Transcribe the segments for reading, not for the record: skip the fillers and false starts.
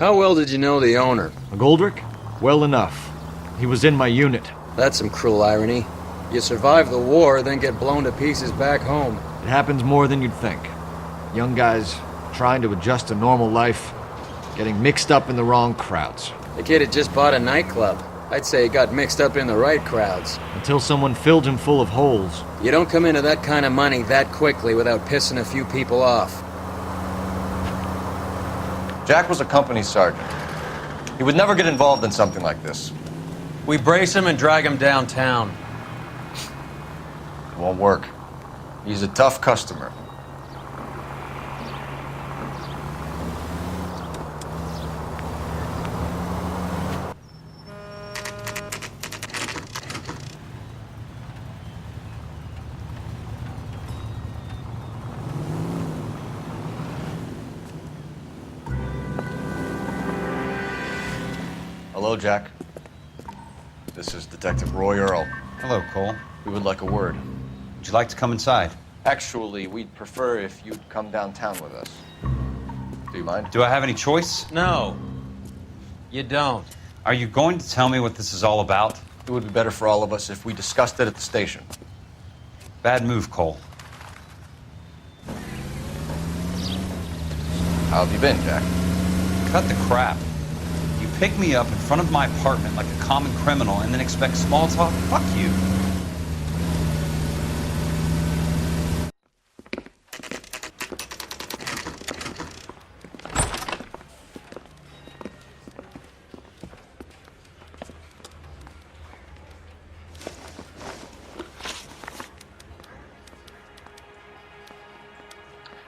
How well did you know the owner? McGoldrick? Well enough. He was in my unit. That's some cruel irony. You survive the war, then get blown to pieces back home. It happens more than you'd think. Young guys trying to adjust to normal life, getting mixed up in the wrong crowds. The kid had just bought a nightclub. I'd say he got mixed up in the right crowds. Until someone filled him full of holes. You don't come into that kind of money that quickly without pissing a few people off. Jack was a company sergeant. He would never get involved in something like this. We brace him and drag him downtown. It won't work. He's a tough customer. Hello, Jack. This is Detective Roy Earl. Hello, Cole. We would like a word. Would you like to come inside? Actually, we'd prefer if you'd come downtown with us. Do you mind? Do I have any choice? No, you don't. Are you going to tell me what this is all about? It would be better for all of us if we discussed it at the station. Bad move, Cole. How have you been, Jack? Cut the crap. You pick me up in front of my apartment like a common criminal and then expect small talk? Fuck you.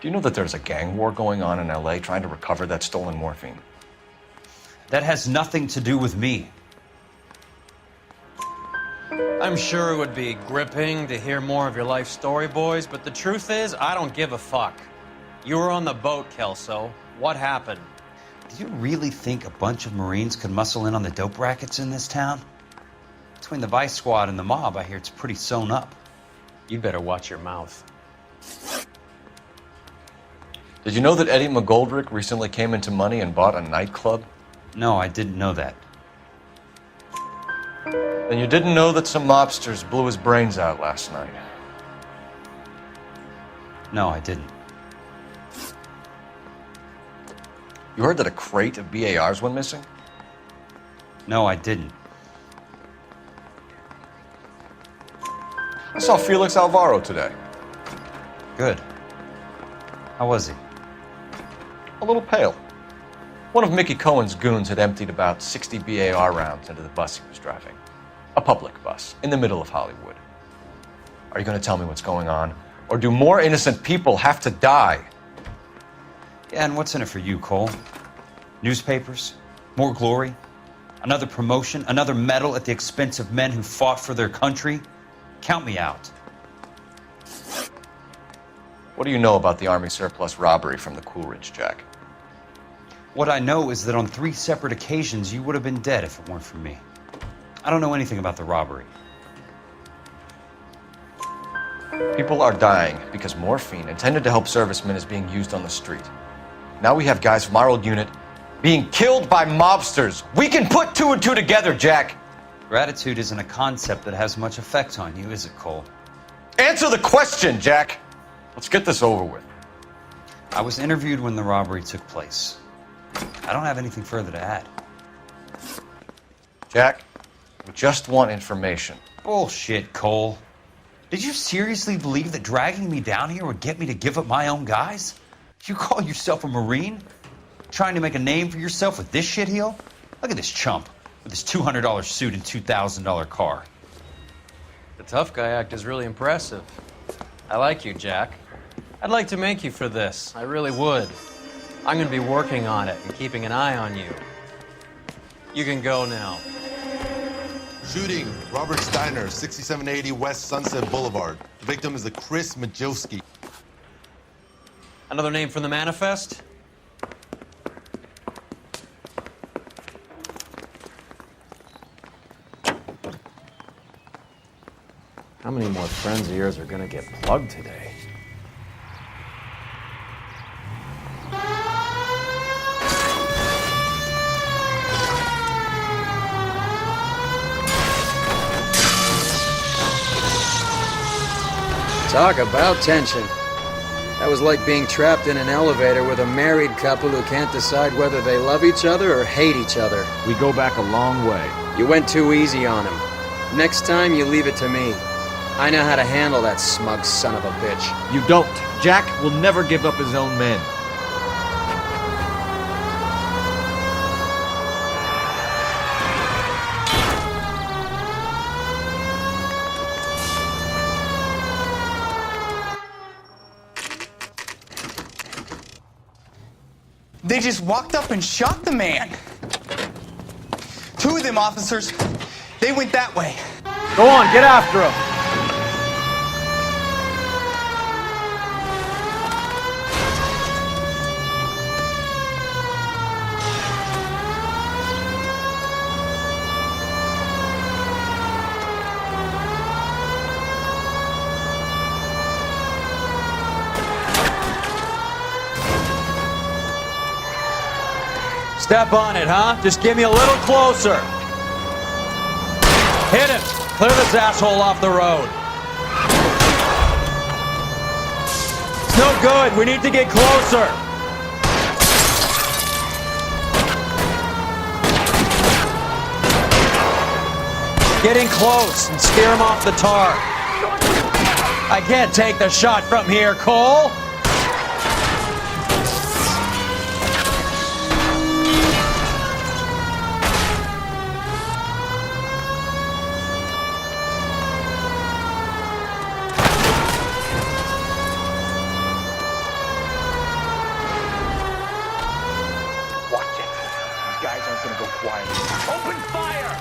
Do you know that there's a gang war going on in LA trying to recover that stolen morphine? That has nothing to do with me. I'm sure it would be gripping to hear more of your life story, boys, but the truth is, I don't give a fuck. You were on the boat, Kelso. What happened? Do you really think a bunch of Marines could muscle in on the dope rackets in this town? Between the Vice Squad and the mob, I hear it's pretty sewn up. You'd better watch your mouth. Did you know that Eddie McGoldrick recently came into money and bought a nightclub? No, I didn't know that. Then you didn't know that some mobsters blew his brains out last night? No, I didn't. You heard that a crate of BARs went missing? No, I didn't. I saw Felix Alvaro today. Good. How was he? A little pale. One of Mickey Cohen's goons had emptied about 60 BAR rounds into the bus he was driving. A public bus, in the middle of Hollywood. Are you going to tell me what's going on? Or do more innocent people have to die? Yeah, and what's in it for you, Cole? Newspapers? More glory? Another promotion? Another medal at the expense of men who fought for their country? Count me out. What do you know about the Army surplus robbery from the Coolidge, Jack? What I know is that on 3 separate occasions, you would have been dead if it weren't for me. I don't know anything about the robbery. People are dying because morphine intended to help servicemen is being used on the street. Now we have guys from our old unit being killed by mobsters. We can put 2 and 2 together, Jack. Gratitude isn't a concept that has much effect on you, is it, Cole? Answer the question, Jack. Let's get this over with. I was interviewed when the robbery took place. I don't have anything further to add. Jack, we just want information. Bullshit, Cole. Did you seriously believe that dragging me down here would get me to give up my own guys? You call yourself a Marine? Trying to make a name for yourself with this shitheel? Look at this chump with his $200 suit and $2,000 car. The tough guy act is really impressive. I like you, Jack. I'd like to make you for this. I really would. I'm going to be working on it and keeping an eye on you. You can go now. Shooting, Robert Steiner, 6780 West Sunset Boulevard. The victim is a Chris Majowski. Another name from the manifest? How many more friends of yours are going to get plugged today? Talk about tension. That was like being trapped in an elevator with a married couple who can't decide whether they love each other or hate each other. We go back a long way. You went too easy on him. Next time, you leave it to me. I know how to handle that smug son of a bitch. You don't. Jack will never give up his own men. They just walked up and shot the man. Two of them officers, they went that way. Go on, get after him. Step on it, huh? Just get me a little closer. Hit him. Clear this asshole off the road. It's no good. We need to get closer. Get in close and steer him off the tar. I can't take the shot from here, Cole. Open fire!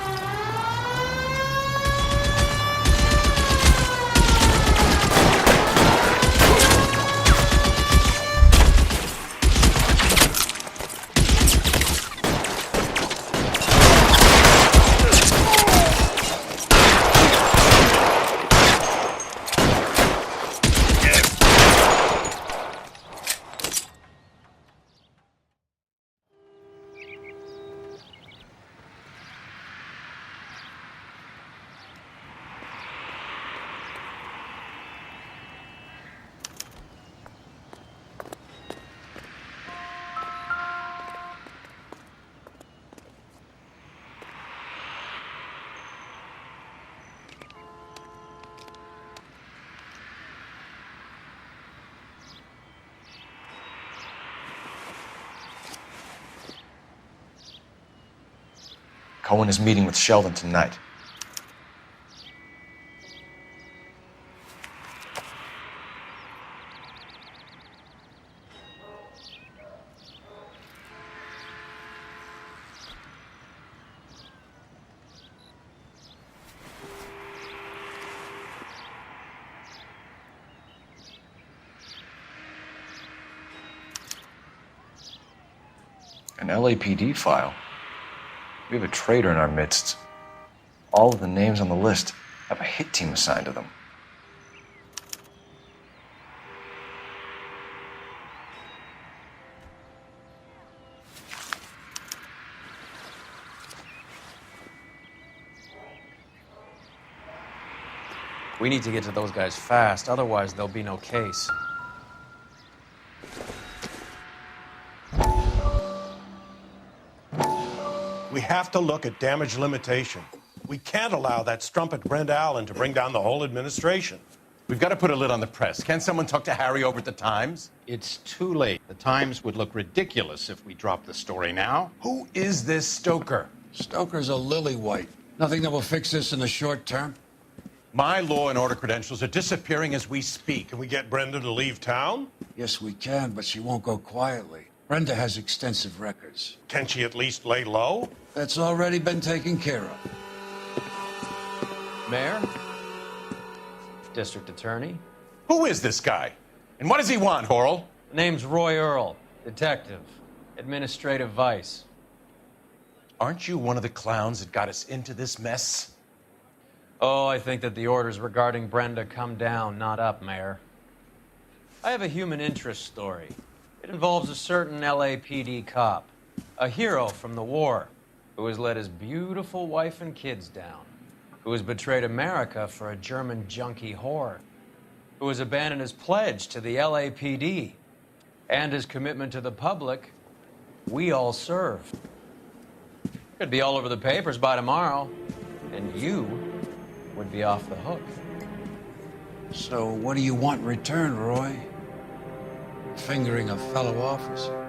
Cohen is meeting with Sheldon tonight. An LAPD file. We have a traitor in our midst. All of the names on the list have a hit team assigned to them. We need to get to those guys fast, otherwise there'll be no case. We have to look at damage limitation. We can't allow that strumpet Brenda Allen to bring down the whole administration. We've got to put a lid on the press. Can someone talk to Harry over at the Times? It's too late. The Times would look ridiculous if we dropped the story now. Who is this Stoker? Stoker's a lily-white. Nothing that will fix this in the short term. My law and order credentials are disappearing as we speak. Can we get Brenda to leave town? Yes, we can, but she won't go quietly. Brenda has extensive records. Can she at least lay low? That's already been taken care of. Mayor? District Attorney? Who is this guy? And what does he want, Horrell? The name's Roy Earl, detective, administrative vice. Aren't you one of the clowns that got us into this mess? Oh, I think that the orders regarding Brenda come down, not up, Mayor. I have a human interest story. It involves a certain LAPD cop, a hero from the war, who has let his beautiful wife and kids down, who has betrayed America for a German junkie whore, who has abandoned his pledge to the LAPD and his commitment to the public we all serve. Could be all over the papers by tomorrow, and you would be off the hook. So what do you want in return, Roy? Fingering a fellow officer?